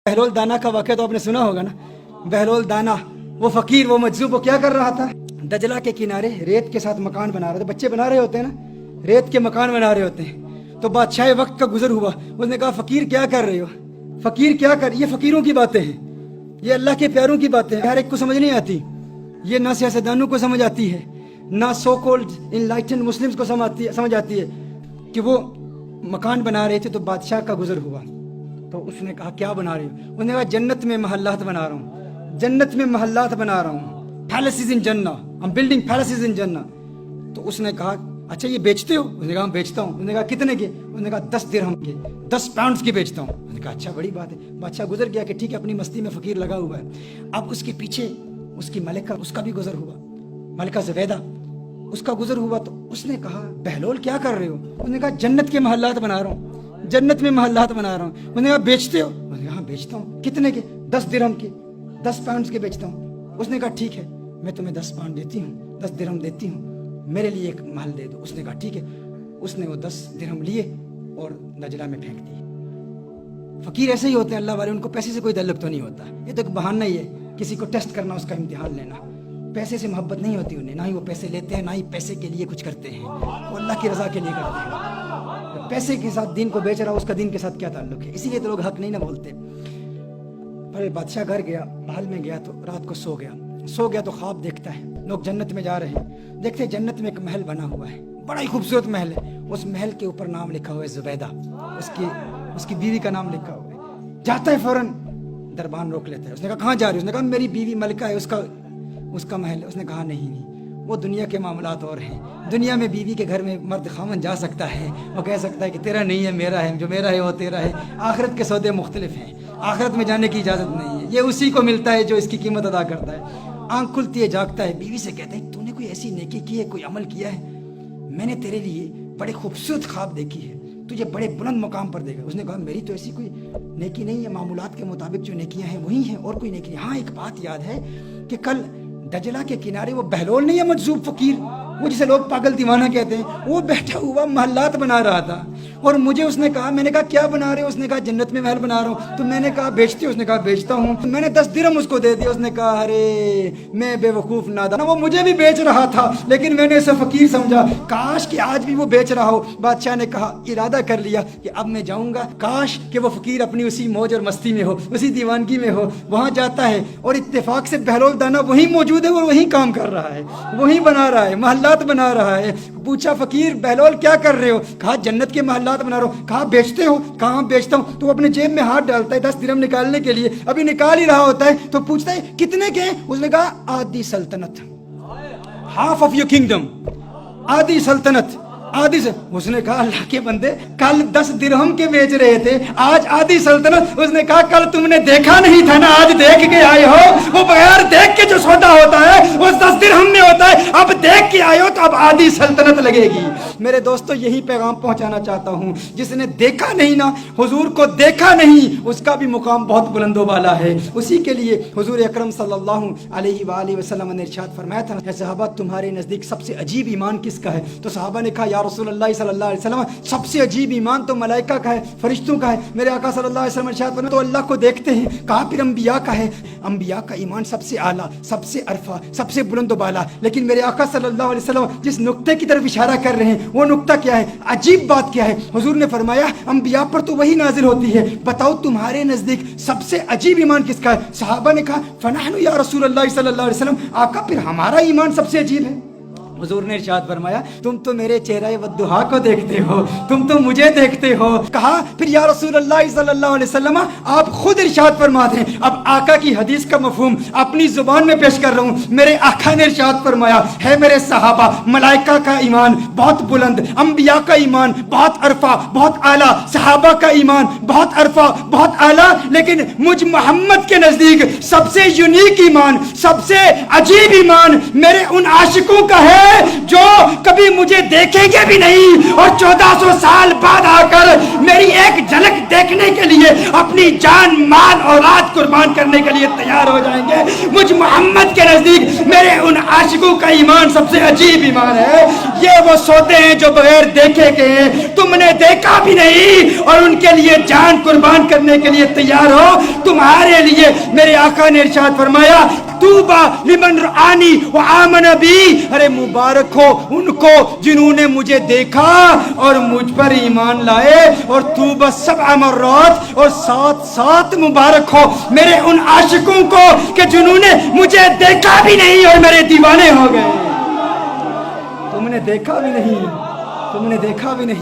बहलोल दाना का वाक़या तो आपने सुना होगा ना। बहलोल दाना, वो फ़कीर, वो मजजूब, वो क्या कर रहा था? दजला के किनारे रेत के साथ मकान बना रहे थे। बच्चे बना रहे होते हैं ना, रेत के मकान बना रहे होते हैं। तो बादशाह वक्त का गुजर हुआ, उसने कहा फ़कीर क्या कर रहे हो? फ़कीर क्या कर, ये फ़कीरों की बातें हैं, ये अल्लाह के प्यारों की बातें हैं, हर एक को समझ नहीं आती। ये ना सियासतदानों को समझ आती है, ना सो कॉल्ड इनलाइटेंड मुस्लिम्स को समझ आती है कि वो मकान बना रहे थे। तो बादशाह का गुजर हुआ, तो उसने कहा क्या बना रहे हो? उसने कहा जन्नत में महल्लात बना रहा हूँ, जन्नत में महल्लात बना रहा हूँ, पैलेसेस इन जन्ना, आई एम बिल्डिंग पैलेसेस इन जन्ना। तो उसने कहा अच्छा ये बेचते हो? उसने कहा बेचता हूँ। उसने कहा कितने के? उसने कहा 10 दिरहम के, 10 पाउंड्स के बेचता हूँ। उसने कहा अच्छा बड़ी बात है। बादशाह गुजर गया कि ठीक है, अपनी मस्ती में फ़कीर लगा हुआ है। अब उसके पीछे उसकी मलिका, उसका भी गुजर हुआ, मलिका ज़ुबैदा, उसका गुजर हुआ। तो उसने कहा बहलोल क्या कर रहे हो? उसने कहा जन्नत के महल्लात बना रहा हूँ, जन्नत में महल्लात बना रहा हूँ। उसने कहा बेचते हो? उसने कहा बेचता हूँ। कितने के? 10 दिरहम के, 10 पाउंड्स के बेचता हूँ। उसने कहा ठीक है, मैं तुम्हें 10 पाउंड देती हूँ, 10 दिरहम देती हूँ, मेरे लिए एक महल दे दो। उसने कहा ठीक है। उसने वो 10 दिरहम लिए और नजला में फेंक दिए। फ़कीर ऐसे ही होते हैं अल्लाह वाले, उनको पैसे से कोई ताल्लुक तो नहीं होता, ये तो एक बहाना ही है, किसी को टेस्ट करना, उसका इम्तिहान लेना। पैसे से मोहब्बत नहीं होती उन्हें, ना ही वो पैसे लेते हैं, ना ही पैसे के लिए कुछ करते हैं, वो अल्लाह की रज़ा के लिए करते हैं। पैसे के साथ दीन को बेच रहा, उसका दीन के साथ क्या ताल्लुक है? इसीलिए तो लोग हक नहीं ना बोलते। पर बादशाह घर गया, महल में गया, तो रात को सो गया तो ख्वाब देखता है, लोग जन्नत में जा रहे हैं, देखते हैं जन्नत में एक महल बना हुआ है, बड़ा ही खूबसूरत महल है। उस महल के ऊपर नाम लिखा हुआ है ज़ुबैदा, उसकी बीवी का नाम लिखा हुआ है। जाता है फौरन, दरबान रोक लेता है। उसने कहा कहाँ जा रही हो? उसने कहा मेरी बीवी मलिका है, उसका महल है। उसने कहा नहीं, वो दुनिया के मामलात और हैं। दुनिया में बीवी के घर में मर्द खामन जा सकता है, वो कह सकता है कि तेरा नहीं है मेरा है, जो मेरा है वो तेरा है। आखिरत के सौदे मुख्तलिफ हैं, आखिरत में जाने की इजाज़त नहीं है, ये उसी को मिलता है जो इसकी कीमत अदा करता है। आँख खुलती है, जागता है, बीवी से कहते हैं तूने कोई ऐसी नेकी की है, कोई अमल किया है? मैंने तेरे लिए बड़े खूबसूरत ख्वाब देखी है, तुझे बड़े बुलंद मकाम पर देखा। उसने कहा मेरी तो ऐसी कोई नेकी नहीं है, मामूलात के मुताबिक जो नेकियां हैं वही हैं, और कोई नेकी नहीं। हाँ एक बात याद है कि कल दजला के किनारे वो बहलोल नहीं है, मजजूब फ़कीर, वो जिसे लोग पागल दीवाना कहते हैं, वो बैठा हुआ महल्लात बना रहा था। और मुझे उसने कहा, मैंने कहा क्या बना रहे हो? उसने कहा जन्नत में महल बना रहा हूँ। तो मैंने कहा बेचते हो? उसने कहा बेचता हूँ। तो मैंने 10 दिरहम उसको दे दिया। उसने कहा अरे मैं बेवकूफ़ नादान, वो मुझे भी बेच रहा था लेकिन मैंने इसे फ़कीर समझा, काश कि आज भी वो बेच रहा हो। बादशाह ने कहा, इरादा कर लिया कि अब मैं जाऊँगा, काश कि वो फ़कीर अपनी उसी मौज और मस्ती में हो, उसी दीवानगी में हो। वहाँ जाता है और इत्तेफाक से बहलोल दाना वहीं मौजूद है, वो वहीं काम कर रहा है, वहीं बना रहा है, महल्लात बना रहा है। पूछा फ़कीर बहलोल क्या कर रहे हो? कहा जन्नत के महल्लात बना रहा हूँ। कहा बेचते हो? कहाँ बेचता हूँ। तो अपने जेब में हाथ डालता है 10 दिरहम निकालने के लिए, अभी निकाल ही रहा होता है तो पूछता है कितने के? उसने कहा आधी सल्तनत, हाफ ऑफ योर किंगडम, आधी सल्तनत, आधी से। उसने कहा अल्लाह के बंदे कल 10 दिरहम के बेच रहे थे, आज आधी सल्तनत। उसने कहा कल तुमने देखा नहीं था ना, आज देख के आए हो। वो बगैर देख के जो सौदा होता है वो 10 दिरहम में होता है, अब देख के आए हो तो अब आधी सल्तनत लगेगी। मेरे दोस्तों यही पैगाम पहुंचाना चाहता हूं, जिसने देखा नहीं ना, हुजूर को देखा नहीं, उसका भी मुकाम बहुत बुलंदो वाला है। उसी के लिए हुजूर अकरम सल्लल्लाहु अलैहि वसल्लम ने इरशाद फरमाया था, सहाबा तुम्हारे नज़दीक सबसे अजीब ईमान किसका है? तो सहाबा ने कहा रसूलुल्लाह सल्लल्लाहु अलैहि वसल्लम सबसे अजीब ईमान तो मलाइका का है, फरिश्तों का है। मेरे आका सल्लल्लाहु अलैहि वसल्लम इरशाद फरमाते तो अल्लाह को देखते हैं। कहा फिर अंबिया का है, अंबिया का ईमान सबसे आला, सबसे अरफा, सबसे बुलंद बाला। लेकिन मेरे आका सल्लल्लाहु अलैहि वसल्लम जिस नुक्ते की तरफ इशारा कर रहे हैं वो नुक्ता क्या है? अजीब बात क्या है? हुजूर ने फरमाया अंबिया पर तो वही नाजिल होती है, बताओ तुम्हारे नजदीक सबसे अजीब ईमान किसका है? सहाबा ने कहा फनहनु या रसूलल्लाह सल्लल्लाहु अलैहि वसल्लम, आका फिर हमारा ईमान सबसे अजीब है। हुजूर ने इरशाद फरमाया तुम तो मेरे चेहरे वद्दुहा को देखते हो, तुम तो मुझे देखते हो। कहा फिर या रसूलल्लाह सल्लल्लाहु अलैहि वसल्लम आप खुद इरशाद फरमाते हैं। अब आका की हदीस का मफहूम अपनी जुबान में पेश कर रहा हूँ। मेरे आका ने इरशाद फरमाया है मेरे सहाबा, मलाइका का ईमान बहुत बुलंद, अंबिया का ईमान बहुत अरफा, बहुत आला, सहाबा का ईमान बहुत अरफा, बहुत आला, लेकिन मुझ मोहम्मद के नजदीक सबसे यूनिक ईमान, सबसे अजीब ईमान मेरे उन आशिकों का है جو کبھی مجھے دیکھیں گے بھی نہیں اور 1400 سال بعد آ کر میری ایک جھلک دیکھنے کے لیے اپنی جان مال اولاد قربان کرنے کے لیے تیار ہو جائیں گے. مجھ محمد کے نزدیک میرے ان عاشقوں کا ایمان سب سے عجیب ایمان ہے. یہ وہ سوتے ہیں جو بغیر دیکھے گئے ہیں, تم نے دیکھا بھی نہیں اور ان کے لیے جان قربان کرنے کے لیے تیار ہو. تمہارے لیے میرے آقا نے ارشاد فرمایا توبہ لمن رآنی وآمن بی, ارے مبارک ہو ان کو جنہوں نے مجھے دیکھا اور مجھ پر ایمان لائے. اور توبہ 7 مرات, اور 7 مبارک ہو میرے ان عاشقوں کو کہ جنہوں نے مجھے دیکھا بھی نہیں اور میرے دیوانے ہو گئے. تم نے دیکھا بھی نہیں, تم نے دیکھا بھی نہیں.